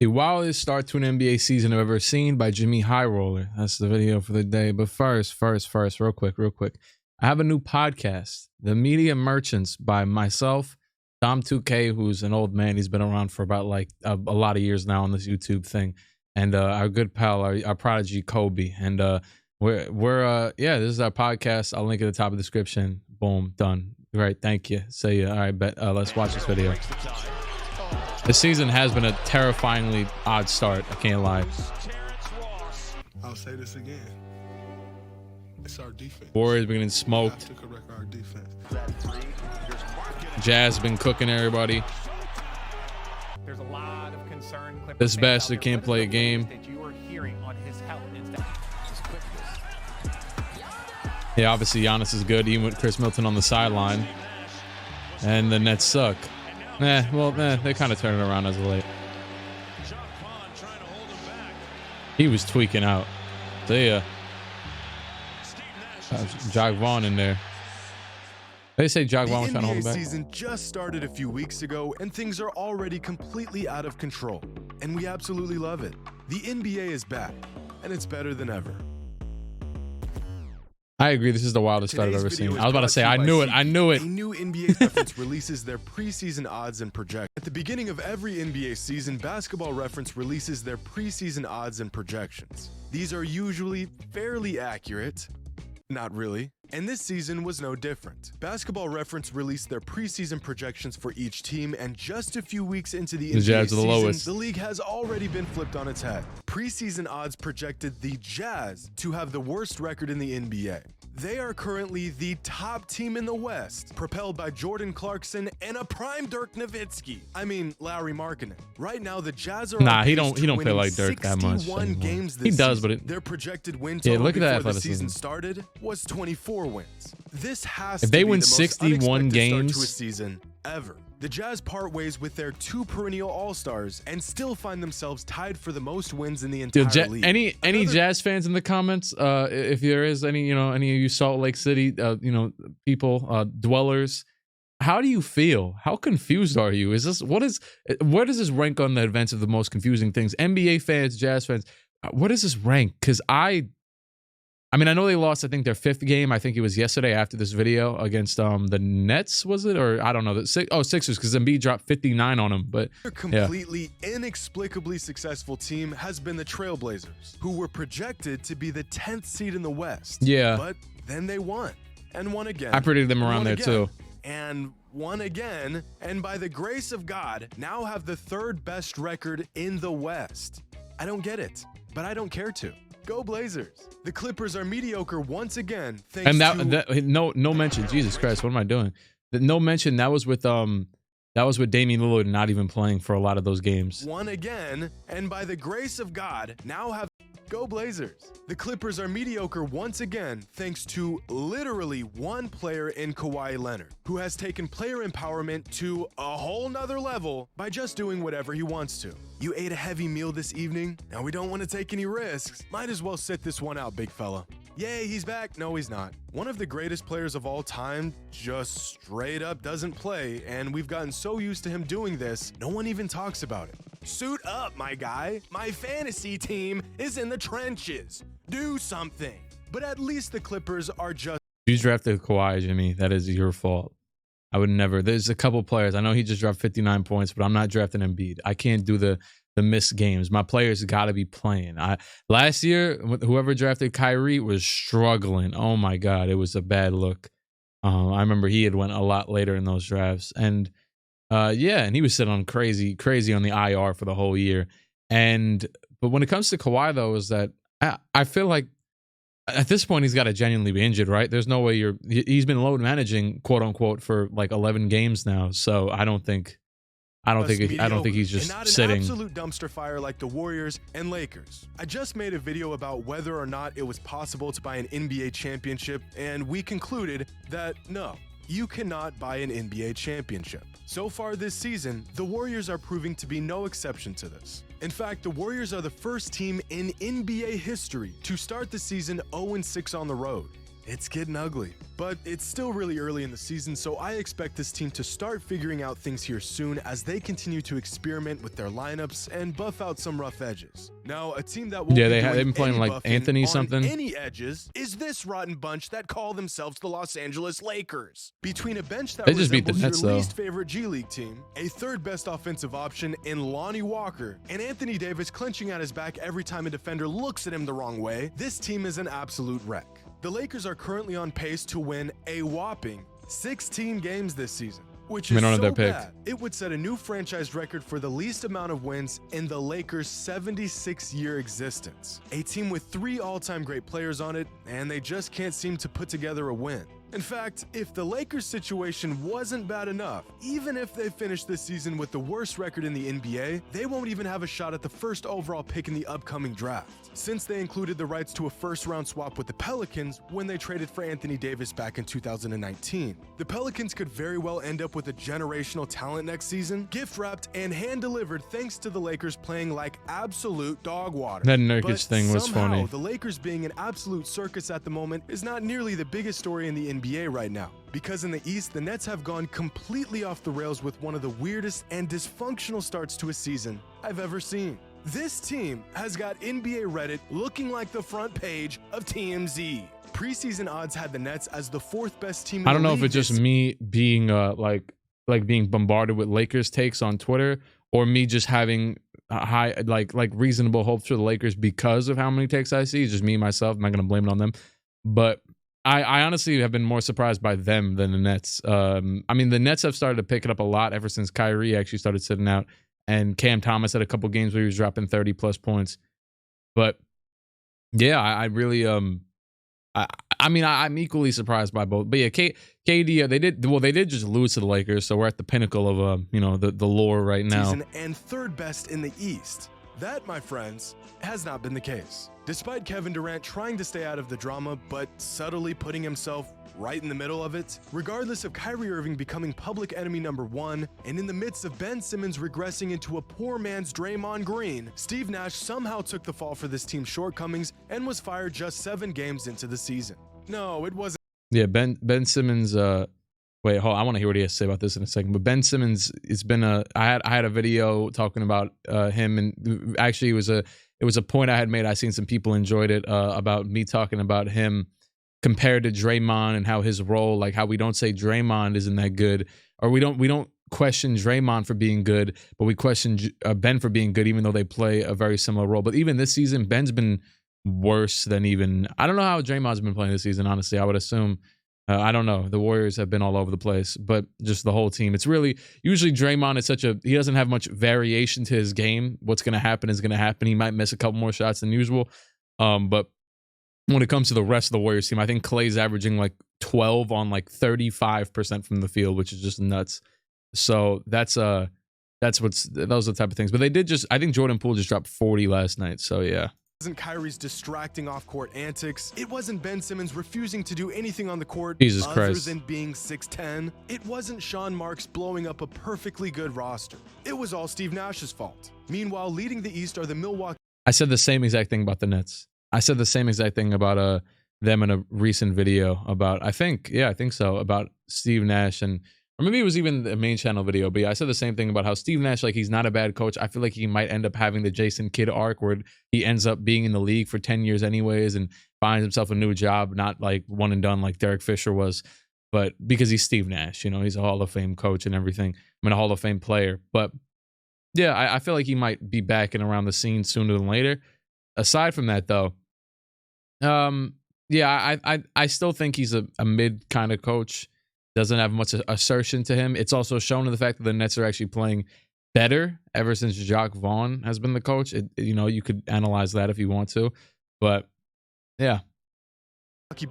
The wildest start to an NBA season I've ever seen by JxmyHighroller. That's the video for the day. But first, real quick. I have a new podcast, The Media Merchants, by myself, Dom2K, who's an old man. He's been around for about like a lot of years now on this YouTube thing. And our good pal, our prodigy, Kobe. And this is our podcast. I'll link at the top of the description. Boom, done. Great, thank you. See ya. All right, let's watch this video. This season has been a terrifyingly odd start. I can't lie. I'll say this again. It's our defense. Warriors been getting smoked. Our defense. Jazz been cooking everybody. There's a lot of concern. This bastard can't play a game. Yeah, obviously Giannis is good, even with Chris Middleton on the sideline. And the Nets suck. They kind of turned it around as of late. He was tweaking out. See ya. Jog Vaughn in there. They say Jog Vaughn was trying to hold him back. The NBA season just started a few weeks ago, and things are already completely out of control. And we absolutely love it. The NBA is back, and it's better than ever. I agree. This is the wildest start I've ever seen. I was about to say, I knew it. A new NBA Reference releases their preseason odds and projections. At the beginning of every NBA season, Basketball Reference releases their preseason odds and projections. These are usually fairly accurate. Not really. And this season was no different. Basketball Reference released their preseason projections for each team, and just a few weeks into the NBA Jazz are the season, lowest. the league has already been flipped on its head. Preseason odds projected the Jazz to have the worst record in the NBA. They are currently the top team in the West, propelled by Jordan Clarkson and a prime Dirk Nowitzki. I mean, Larry Markkinen. Right now, the Jazz are he don't play like Dirk that much. Games this he does, season. but Their projected win total look at that before the athleticism. season started was 24 wins. This has if to they be win the most 61 unexpected games start to a season ever. The Jazz part ways with their two perennial All-Stars and still find themselves tied for the most wins in the entire league. Any Jazz fans in the comments, if there is any of you Salt Lake City people, dwellers, how do you feel? How confused are you? Where does this rank on the events of the most confusing things? NBA fans, Jazz fans, where does this rank? Because I know they lost, I think, their 5th game. I think it was yesterday after this video against the Nets, was it? Or I don't know. Sixers, because Embiid dropped 59 on them. But a completely inexplicably successful team has been the Trailblazers, who were projected to be the 10th seed in the West. Yeah. But then they won. And won again. I predicted them around there, too. And won again. And by the grace of God, now have the 3rd best record in the West. I don't get it, but I don't care to. Go Blazers. The Clippers are mediocre once again. No mention. Jesus Christ, what am I doing? No mention. That was with Damian Lillard not even playing for a lot of those games. Won again, and by the grace of God, now have Go Blazers. The Clippers are mediocre once again, thanks to literally one player in Kawhi Leonard, who has taken player empowerment to a whole nother level by just doing whatever he wants to. You ate a heavy meal this evening? Now we don't want to take any risks. Might as well sit this one out, big fella. Yay, he's back. No, he's not. One of the greatest players of all time just straight up doesn't play, and we've gotten so used to him doing this, no one even talks about it. Suit up, my guy. My fantasy team is in the trenches. Do something. But at least the Clippers are just... You drafted Kawhi, Jimmy. That is your fault. I would never. There's a couple players. I know he just dropped 59 points, but I'm not drafting Embiid. I can't do the missed games. My players got to be playing. Last year, whoever drafted Kyrie was struggling. Oh, my God. It was a bad look. I remember he had went a lot later in those drafts. And and he was sitting on crazy on the IR for the whole year. But when it comes to Kawhi, though, is that I feel like at this point he's got to genuinely be injured, right? There's no way he's been load managing, quote unquote, for like 11 games now. So I don't think he's just not sitting. An absolute dumpster fire like the Warriors and Lakers. I just made a video about whether or not it was possible to buy an NBA championship, and we concluded that no, you cannot buy an NBA championship. So far this season, the Warriors are proving to be no exception to this. In fact, the Warriors are the first team in NBA history to start the season 0-6 on the road. it's getting ugly. But it's still really early in the season, so I expect this team to start figuring out things here soon as they continue to experiment with their lineups and buff out some rough edges. Now, a team that won't they've been playing like Anthony something. Any edges is this rotten bunch that call themselves the Los Angeles Lakers. Between a bench that they just beat the Nets, your though. least favorite G League team, a third best offensive option in Lonnie Walker, and Anthony Davis clenching at his back every time a defender looks at him the wrong way, this team is an absolute wreck. The Lakers are currently on pace to win a whopping 16 games this season, which is so bad, it would set a new franchise record for the least amount of wins in the Lakers' 76-year existence. A team with 3 all-time great players on it, and they just can't seem to put together a win. In fact, if the Lakers' situation wasn't bad enough, even if they finish this season with the worst record in the NBA, they won't even have a shot at the first overall pick in the upcoming draft, since they included the rights to a first-round swap with the Pelicans when they traded for Anthony Davis back in 2019. The Pelicans could very well end up with a generational talent next season, gift-wrapped and hand-delivered thanks to the Lakers playing like absolute dog water. That Nurkic thing was funny. The Lakers being an absolute circus at the moment is not nearly the biggest story in the NBA right now, because in the East, the Nets have gone completely off the rails with one of the weirdest and dysfunctional starts to a season I've ever seen. This team has got NBA Reddit looking like the front page of TMZ. Preseason odds had the Nets as the 4th best team in the league. I don't know if it's just me being like being bombarded with Lakers takes on Twitter, or me just having high like reasonable hopes for the Lakers because of how many takes I see. It's just me myself. I'm not gonna blame it on them, but I honestly have been more surprised by them than the Nets. I mean, the Nets have started to pick it up a lot ever since Kyrie actually started sitting out, and Cam Thomas had a couple games where he was dropping 30+ points. But yeah, I really I mean, I'm equally surprised by both. But yeah, KD, they did just lose to the Lakers, so we're at the pinnacle of the lore right now. And 3rd best in the East. That, my friends, has not been the case. Despite Kevin Durant trying to stay out of the drama, but subtly putting himself right in the middle of it, regardless of Kyrie Irving becoming public enemy number 1, and in the midst of Ben Simmons regressing into a poor man's Draymond Green, Steve Nash somehow took the fall for this team's shortcomings and was fired just 7 games into the season. No, it wasn't. Yeah, Ben Simmons. Wait, hold on. I want to hear what he has to say about this in a second. But Ben Simmons, it's been I had a video talking about him, and actually it was a point I had made. I seen some people enjoyed it about me talking about him compared to Draymond and how his role, like how we don't say Draymond isn't that good, or we don't question Draymond for being good, but we question Ben for being good, even though they play a very similar role. But even this season, Ben's been worse than even. I don't know how Draymond's been playing this season. Honestly, I would assume. I don't know. The Warriors have been all over the place, but just the whole team. It's really usually Draymond is he doesn't have much variation to his game. What's going to happen is going to happen. He might miss a couple more shots than usual. But when it comes to the rest of the Warriors team, I think Clay's averaging like 12 on like 35% from the field, which is just nuts. So those are the type of things. But they did I think Jordan Poole just dropped 40 last night. So yeah. It wasn't Kyrie's distracting off-court antics. It wasn't Ben Simmons refusing to do anything on the court other than being 6'10". It wasn't Sean Marks blowing up a perfectly good roster. It was all Steve Nash's fault. Meanwhile, leading the East are the Milwaukee. I said the same exact thing about the Nets. I said the same exact thing about them in a recent video about I think so, about Steve Nash, and or maybe it was even the main channel video, but yeah, I said the same thing about how Steve Nash, like, he's not a bad coach. I feel like he might end up having the Jason Kidd arc where he ends up being in the league for 10 years anyways and finds himself a new job, not like one and done like Derek Fisher was, but because he's Steve Nash, he's a Hall of Fame coach and everything. I mean, a Hall of Fame player. But yeah, I feel like he might be back and around the scene sooner than later. Aside from that, though, yeah, I still think he's a mid kind of coach. Doesn't have much assertion to him. It's also shown in the fact that the Nets are actually playing better ever since Jacques Vaughn has been the coach. You could analyze that if you want to, but yeah.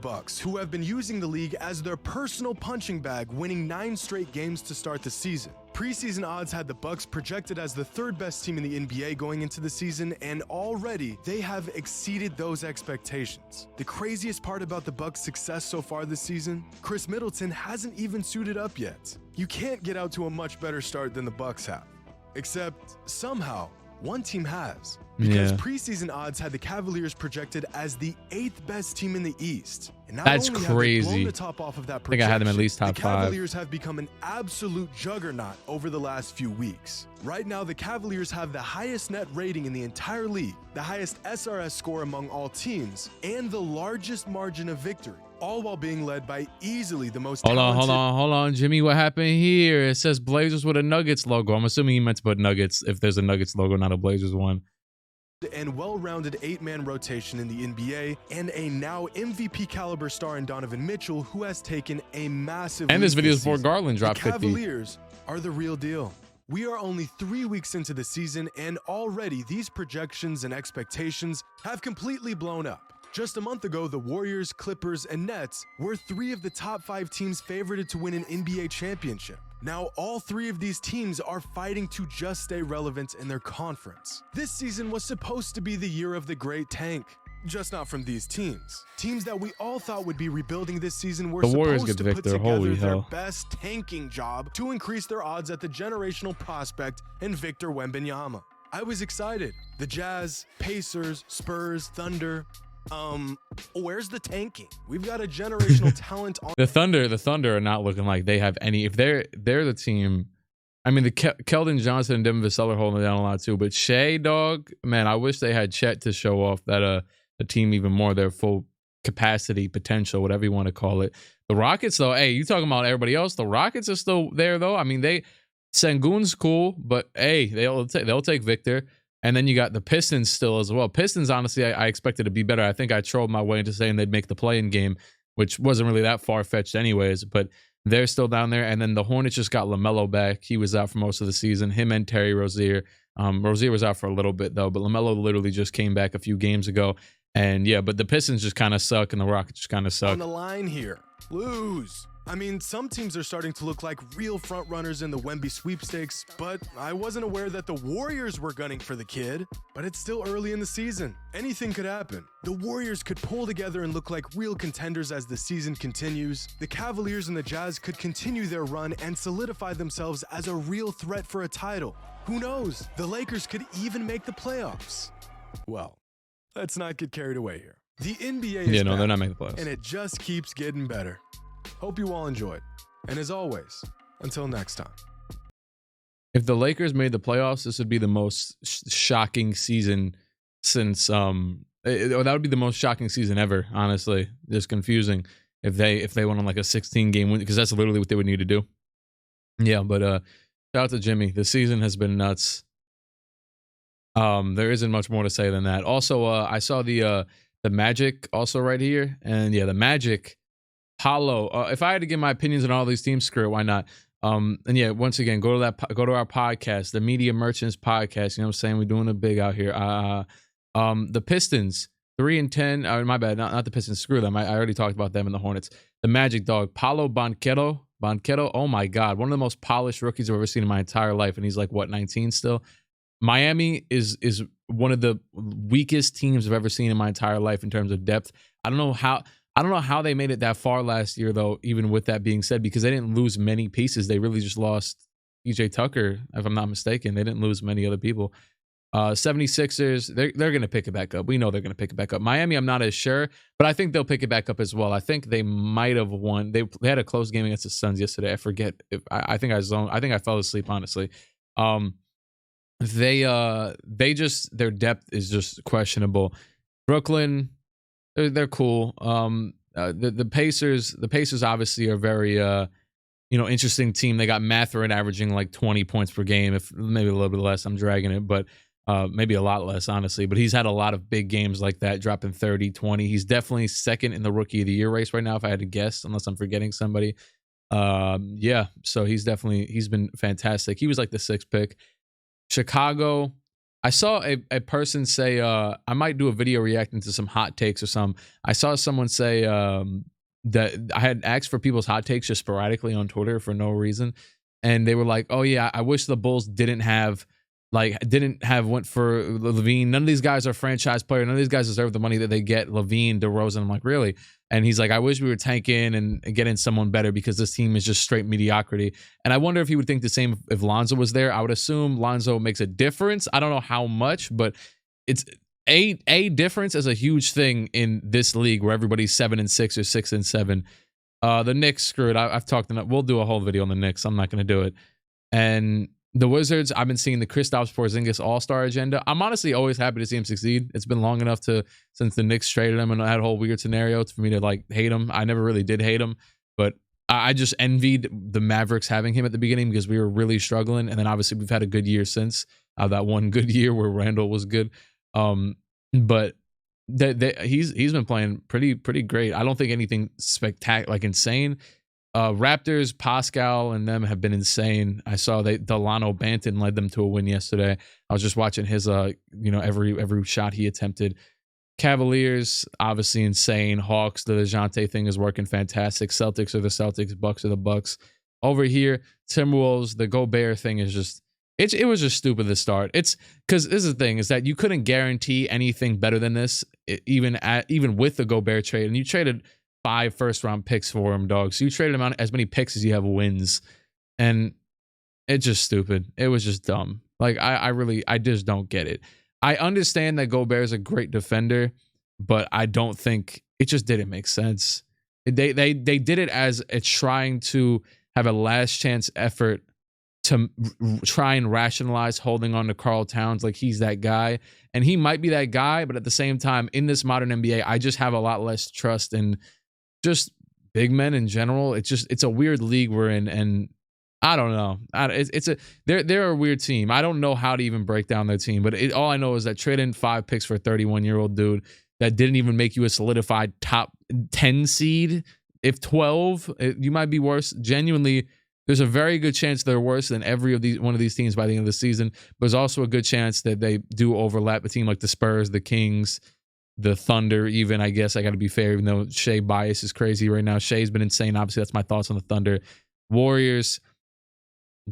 Bucks, who have been using the league as their personal punching bag, winning 9 straight games to start the season. Preseason odds had the Bucks projected as the 3rd best team in the NBA going into the season, and already they have exceeded those expectations. The craziest part about the Bucks' success so far this season, Chris Middleton hasn't even suited up yet. You can't get out to a much better start than the Bucks have. Except, somehow, one team has. Because Yeah. preseason odds had the Cavaliers projected as the 8th best team in the East. And not That's only have they crazy. blown the top off of that I think I had them at least top the 5. Cavaliers have become an absolute juggernaut over the last few weeks. Right now, the Cavaliers have the highest net rating in the entire league, the highest SRS score among all teams, and the largest margin of victory, all while being led by easily the most Hold talented... on, Jimmy. What happened here? It says Blazers with a Nuggets logo. I'm assuming he meant to put Nuggets if there's a Nuggets logo, not a Blazers one. And well-rounded 8-man rotation in the NBA, and a now MVP caliber star in Donovan Mitchell, who has taken a massive And this leap video is before season. Garland dropped The 50. Cavaliers are the real deal. We are only 3 weeks into the season, and already these projections and expectations have completely blown up. Just a month ago, the Warriors, Clippers, and Nets were 3 of the top 5 teams favorited to win an NBA championship. Now, all 3 of these teams are fighting to just stay relevant in their conference. This season was supposed to be the year of the great tank. Just not from these teams. Teams that we all thought would be rebuilding this season were The Warriors supposed get to put Victor. together Holy their hell. best tanking job to increase their odds at the generational prospect in Victor Wembanyama. I was excited. The Jazz, Pacers, Spurs, Thunder. Where's the tanking? We've got a generational talent on The Thunder are not looking like they have any. If they're the team, I mean, the Keldon Johnson and Devin Vassell are holding it down a lot too. But Shea, dog, man, I wish they had Chet to show off that the team even more, their full capacity, potential, whatever you want to call it. The Rockets, though, hey, you talking about everybody else? The Rockets are still there, though. I mean, Sengun's cool, but hey, they'll take Victor. And then you got the Pistons still as well. Pistons, honestly, I expected to be better. I think I trolled my way into saying they'd make the play-in game, which wasn't really that far-fetched anyways, but they're still down there. And then the Hornets just got LaMelo back. He was out for most of the season. Him and Terry Rozier. Rozier was out for a little bit, though, but LaMelo literally just came back a few games ago. And yeah, but the Pistons just kind of suck, and the Rockets just kind of suck. On the line here. Lose. I mean, some teams are starting to look like real front runners in the Wemby sweepstakes, but I wasn't aware that the Warriors were gunning for the kid. But it's still early in the season. Anything could happen. The Warriors could pull together and look like real contenders as the season continues. The Cavaliers and the Jazz could continue their run and solidify themselves as a real threat for a title. Who knows? The Lakers could even make the playoffs. Well, let's not get carried away here. The NBA is they're back, not making the playoffs. and it just keeps getting better. Hope you all enjoyed. And as always, until next time. If the Lakers made the playoffs, this would be the most shocking season since that would be the most shocking season ever, honestly. Just confusing if they went on like a 16-game win, because that's literally what they would need to do. Yeah, but shout out to Jimmy. The season has been nuts. There isn't much more to say than that. Also, I saw the Magic also right here, and yeah, the Magic Hollow. If I had to give my opinions on all these teams, screw it, why not? And yeah, once again, go to our podcast, the Media Merchants podcast. You know what I'm saying? We're doing it big out here. The Pistons 3-10. My bad, not the Pistons. Screw them. I already talked about them and the Hornets. The Magic, dog, Paolo Banchero. Oh my God, one of the most polished rookies I've ever seen in my entire life, and he's like what, 19 still. Miami is one of the weakest teams I've ever seen in my entire life in terms of depth. I don't know how they made it that far last year, though, even with that being said, because they didn't lose many pieces. They really just lost PJ Tucker, if I'm not mistaken. They didn't lose many other people. 76ers, they're going to pick it back up. We know they're going to pick it back up. Miami, I'm not as sure, but I think they'll pick it back up as well. I think they might have won. They had a close game against the Suns yesterday. I forget. I think I fell asleep, honestly. Their depth is just questionable. Brooklyn, they're cool. The Pacers obviously are very interesting team. They got Mathurin averaging like 20 points per game, if maybe a little bit less. I'm dragging it, but maybe a lot less, honestly. But he's had a lot of big games like that, dropping 30, 20. He's definitely second in the Rookie of the Year race right now, if I had to guess, unless I'm forgetting somebody. Yeah, so he's been fantastic. He was like the 6th pick. Chicago, I saw a person say, I might do a video reacting to some hot takes or something. I saw someone say that I had asked for people's hot takes just sporadically on Twitter for no reason. And they were like, oh yeah, I wish the Bulls didn't have Like went for Levine. None of these guys are franchise players. None of these guys deserve the money that they get. Levine, DeRozan. I'm like, really? And he's like, I wish we were tanking and getting someone better because this team is just straight mediocrity. And I wonder if he would think the same if Lonzo was there. I would assume Lonzo makes a difference. I don't know how much, but it's a difference is a huge thing in this league where everybody's 7-6 or 6-7. The Knicks, screw it. I've talked enough. We'll do a whole video on the Knicks. I'm not going to do it. And the Wizards, I've been seeing the Kristaps Porzingis All-Star agenda. I'm honestly always happy to see him succeed. It's been long enough since the Knicks traded him and that whole weird scenario for me to like hate him. I never really did hate him, but I just envied the Mavericks having him at the beginning because we were really struggling. And then obviously we've had a good year since that one good year where Randall was good. But he's been playing pretty great. I don't think anything spectacular, like insane. Raptors, Pascal, and them have been insane. I saw Delano Banton led them to a win yesterday. I was just watching his, every shot he attempted. Cavaliers, obviously insane. Hawks, the DeJounte thing is working fantastic. Celtics are the Celtics. Bucks are the Bucks. Over here, Timberwolves, the Gobert thing is just, it was just stupid to start. It's because this is the thing is that you couldn't guarantee anything better than this, even with the Gobert trade, and you traded 5 first-round picks for him, dog. So you traded him out as many picks as you have wins, and it's just stupid. It was just dumb. Like I just don't get it. I understand that Gobert is a great defender, but I don't think it just didn't make sense. They did it as a trying to have a last chance effort to try and rationalize holding on to Karl Towns like he's that guy. And he might be that guy, but at the same time, in this modern NBA, I just have a lot less trust in just big men in general. It's a weird league we're in, and I don't know. They're a weird team. I don't know how to even break down their team, but all I know is that trading 5 picks for a 31-year-old dude that didn't even make you a solidified top 10 seed, if 12, you might be worse. Genuinely, there's a very good chance they're worse than one of these teams by the end of the season. But there's also a good chance that they do overlap a team like the Spurs, the Kings, the Thunder. Even, I guess I got to be fair, even though Shea bias is crazy right now. Shea's been insane. Obviously, that's my thoughts on the Thunder. Warriors,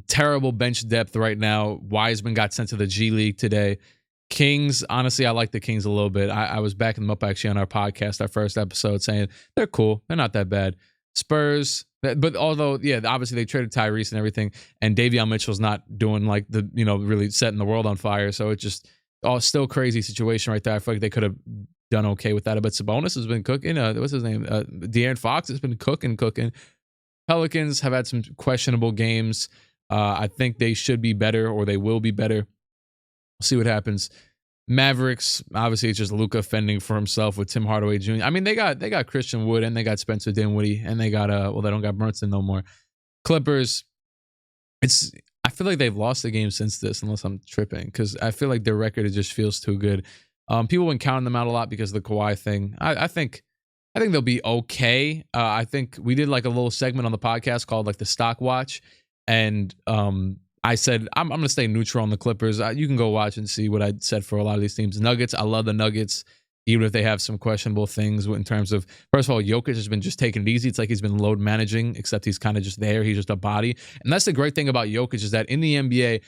terrible bench depth right now. Wiseman got sent to the G League today. Kings, honestly, I like the Kings a little bit. I was backing them up actually on our podcast, our first episode, saying they're cool. They're not that bad. Spurs, but although, yeah, obviously they traded Tyrese and everything, and Davion Mitchell's not doing like really setting the world on fire. So it's just still crazy situation right there. I feel like they could have done okay with that. But Sabonis has been cooking. What's his name? De'Aaron Fox has been cooking. Pelicans have had some questionable games. I think they should be better, or they will be better. We'll see what happens. Mavericks, obviously, it's just Luka fending for himself with Tim Hardaway Jr. I mean, they got Christian Wood, and they got Spencer Dinwiddie, and they got they don't got Brunson no more. Clippers, I feel like they've lost the game since this, unless I'm tripping, because I feel like their record just feels too good. People have been counting them out a lot because of the Kawhi thing. I think they'll be okay. I think we did like a little segment on the podcast called like the Stock Watch, and I said I'm going to stay neutral on the Clippers. You can go watch and see what I said for a lot of these teams. Nuggets, I love the Nuggets, even if they have some questionable things in terms of, first of all, Jokic has been just taking it easy. It's like he's been load managing, except he's kind of just there. He's just a body. And that's the great thing about Jokic is that in the NBA,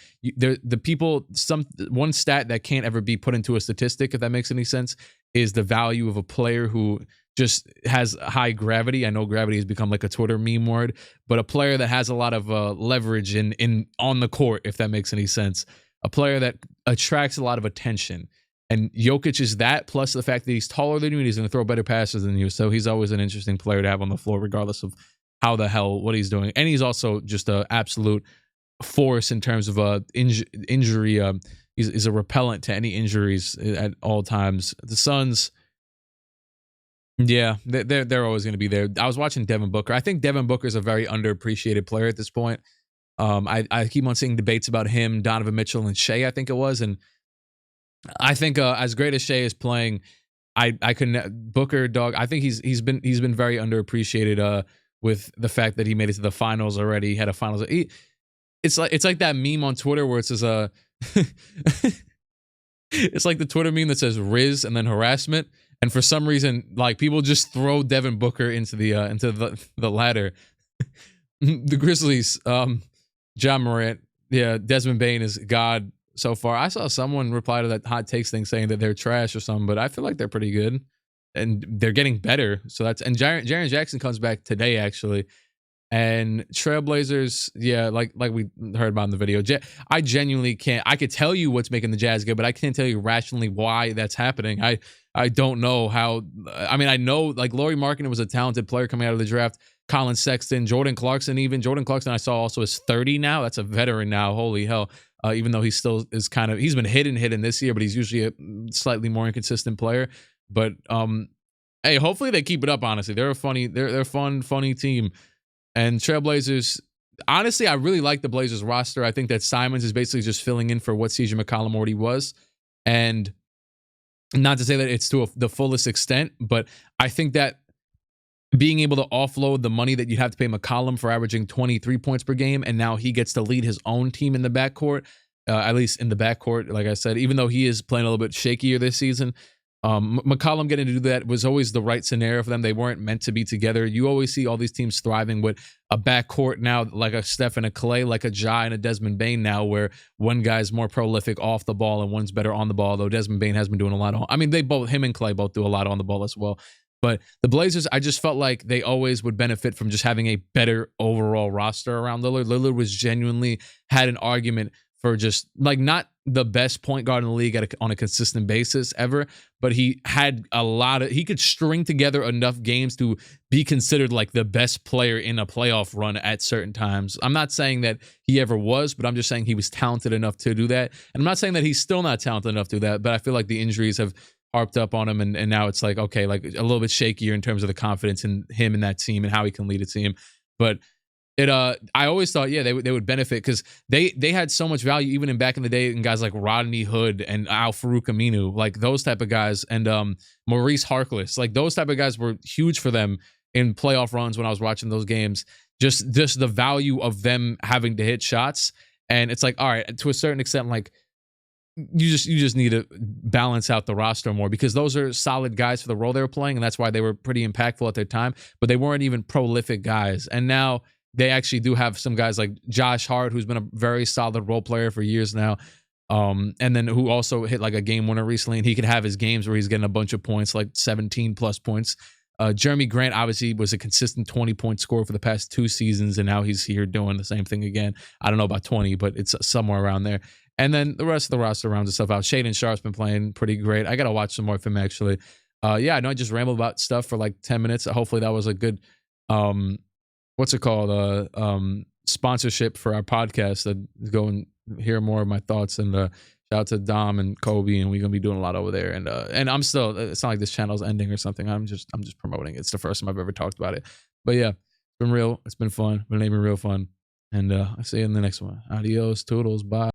one stat that can't ever be put into a statistic, if that makes any sense, is the value of a player who just has high gravity. I know gravity has become like a Twitter meme word, but a player that has a lot of leverage in on the court, if that makes any sense. A player that attracts a lot of attention. And Jokic is that, plus the fact that he's taller than you and he's going to throw better passes than you. So he's always an interesting player to have on the floor, regardless of what he's doing. And he's also just an absolute force in terms of injury. He's a repellent to any injuries at all times. The Suns, yeah, they're always going to be there. I was watching Devin Booker. I think Devin Booker is a very underappreciated player at this point. I keep on seeing debates about him, Donovan Mitchell, and Shea, I think it was. And I think as great as Shea is playing, I couldn't Booker, dog. I think he's been very underappreciated with the fact that he made it to the finals already. He had a finals. It's like that meme on Twitter where it says it's like the Twitter meme that says Riz and then harassment. And for some reason, like people just throw Devin Booker into the ladder. The Grizzlies, John Morant, yeah, Desmond Bane is God. so far. I saw someone reply to that hot takes thing saying that they're trash or something, but I feel like they're pretty good and they're getting better. So that's, and Jaren Jackson comes back today actually. And Trailblazers, yeah, like we heard about in the video. I genuinely can't. I could tell you what's making the Jazz good, but I can't tell you rationally why that's happening. I don't know how. I mean, I know like Lauri Markkanen was a talented player coming out of the draft. Colin Sexton, Jordan Clarkson, Jordan Clarkson, I saw also is 30 now. That's a veteran now. Holy hell! Even though he still is kind of, he's been hitting this year, but he's usually a slightly more inconsistent player. But hey, hopefully they keep it up. Honestly, they're a funny team. And Trailblazers, honestly, I really like the Blazers roster. I think that Simons is basically just filling in for what CJ McCollum already was. And not to say that it's to the fullest extent, but I think that being able to offload the money that you'd have to pay McCollum for averaging 23 points per game, and now he gets to lead his own team in the backcourt, at least in the backcourt, like I said, even though he is playing a little bit shakier this season, McCollum getting to do that was always the right scenario for them. They weren't meant to be together. You always see all these teams thriving with a backcourt now, like a Steph and a Clay, like a Ja and a Desmond Bane now, where one guy's more prolific off the ball and one's better on the ball, though Desmond Bane has been doing a lot on. I mean, him and Clay both do a lot on the ball as well. But the Blazers, I just felt like they always would benefit from just having a better overall roster around Lillard. Lillard was genuinely had an argument for just like not the best point guard in the league on a consistent basis ever, but he had he could string together enough games to be considered like the best player in a playoff run at certain times. I'm not saying that he ever was, but I'm just saying he was talented enough to do that. And I'm not saying that he's still not talented enough to do that, but I feel like the injuries have harped up on him, and now it's like, okay, like a little bit shakier in terms of the confidence in him and that team and how he can lead a team. But I always thought, yeah, they would benefit because they had so much value even in back in the day in guys like Rodney Hood and Al-Farouq Aminu, like those type of guys, and Maurice Harkless, like those type of guys were huge for them in playoff runs when I was watching those games. Just the value of them having to hit shots, and it's like, all right, to a certain extent, like you just need to balance out the roster more because those are solid guys for the role they were playing, and that's why they were pretty impactful at their time, but they weren't even prolific guys. And now they actually do have some guys like Josh Hart, who's been a very solid role player for years now, and then who also hit like a game winner recently, and he could have his games where he's getting a bunch of points, like 17 plus points. Jeremy Grant obviously was a consistent 20-point scorer for the past 2 seasons, and now he's here doing the same thing again. I don't know about 20, but it's somewhere around there. And then the rest of the roster rounds itself out. Shaedon Sharp's been playing pretty great. I got to watch some more of him, actually. Yeah, I know I just rambled about stuff for like 10 minutes. Hopefully that was a good, what's it called? Sponsorship for our podcast. Go and hear more of my thoughts. And shout out to Dom and Kobe, and we're going to be doing a lot over there. And I'm still, it's not like this channel's ending or something. I'm just promoting it. It's the first time I've ever talked about it. But yeah, it's been real. It's been fun. Been real fun. And I'll see you in the next one. Adios, toodles, bye.